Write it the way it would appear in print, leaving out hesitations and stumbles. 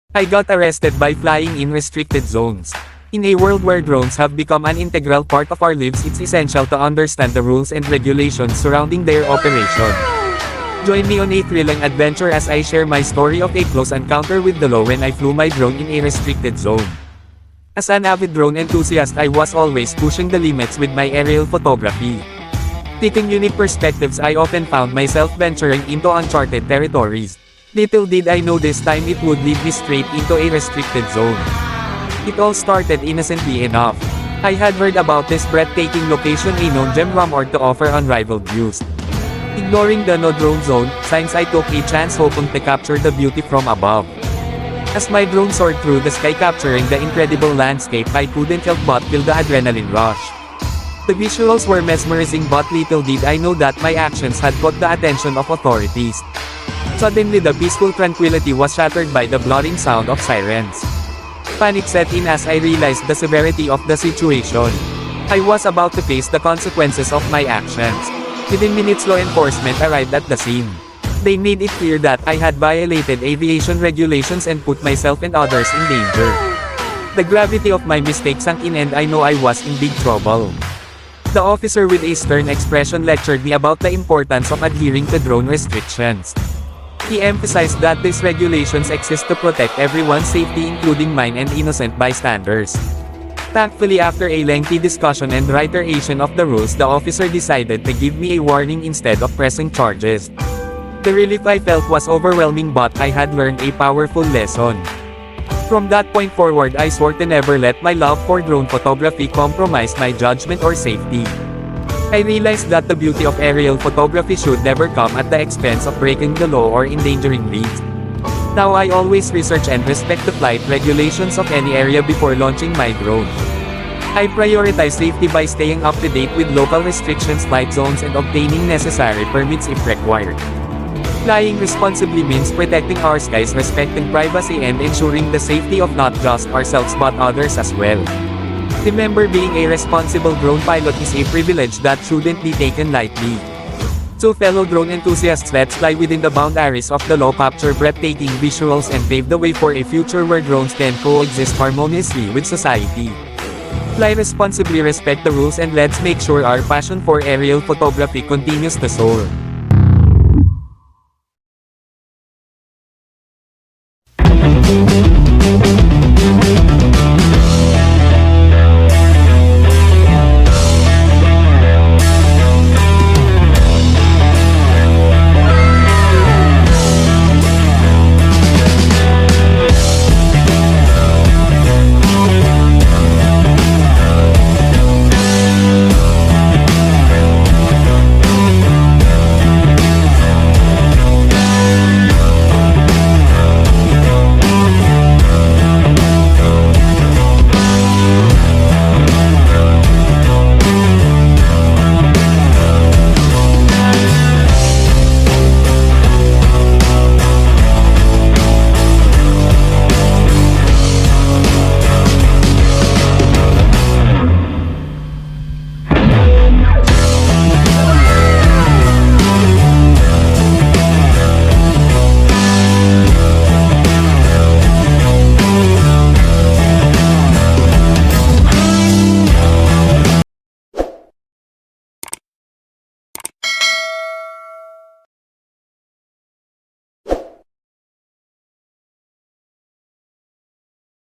I got arrested by flying in restricted zones. In a world where drones have become an integral part of our lives, it's essential to understand the rules and regulations surrounding their operation. Join me on a thrilling adventure as I share my story of a close encounter with the law when I flew my drone in a restricted zone. As an avid drone enthusiast, I was always pushing the limits with my aerial photography. Taking unique perspectives, I often found myself venturing into uncharted territories. Little did I know this time it would lead me straight into a restricted zone. It all started innocently enough. I had heard about this breathtaking location, a known gem rumored to offer unrivaled views. Ignoring the no-drone zone signs, I took a chance hoping to capture the beauty from above. As my drone soared through the sky capturing the incredible landscape, I couldn't help but feel the adrenaline rush. The visuals were mesmerizing, but little did I know that my actions had caught the attention of authorities. Suddenly the peaceful tranquility was shattered by the blaring sound of sirens. Panic set in as I realized the severity of the situation. I was about to face the consequences of my actions. Within minutes, law enforcement arrived at the scene. They made it clear that I had violated aviation regulations and put myself and others in danger. The gravity of my mistake sank in and I know I was in big trouble. The officer with a stern expression lectured me about the importance of adhering to drone restrictions. He emphasized that these regulations exist to protect everyone's safety, including mine and innocent bystanders. Thankfully, after a lengthy discussion and reiteration of the rules, the officer decided to give me a warning instead of pressing charges. The relief I felt was overwhelming, but I had learned a powerful lesson. From that point forward, I swore to never let my love for drone photography compromise my judgment or safety. I realized that the beauty of aerial photography should never come at the expense of breaking the law or endangering lives. Now I always research and respect the flight regulations of any area before launching my drone. I prioritize safety by staying up to date with local restrictions, flight zones, and obtaining necessary permits if required. Flying responsibly means protecting our skies, respecting privacy, and ensuring the safety of not just ourselves but others as well. Remember, being a responsible drone pilot is a privilege that shouldn't be taken lightly. So fellow drone enthusiasts, let's fly within the boundaries of the law, capture breathtaking visuals, and pave the way for a future where drones can coexist harmoniously with society. Fly responsibly, respect the rules, and let's make sure our passion for aerial photography continues to soar.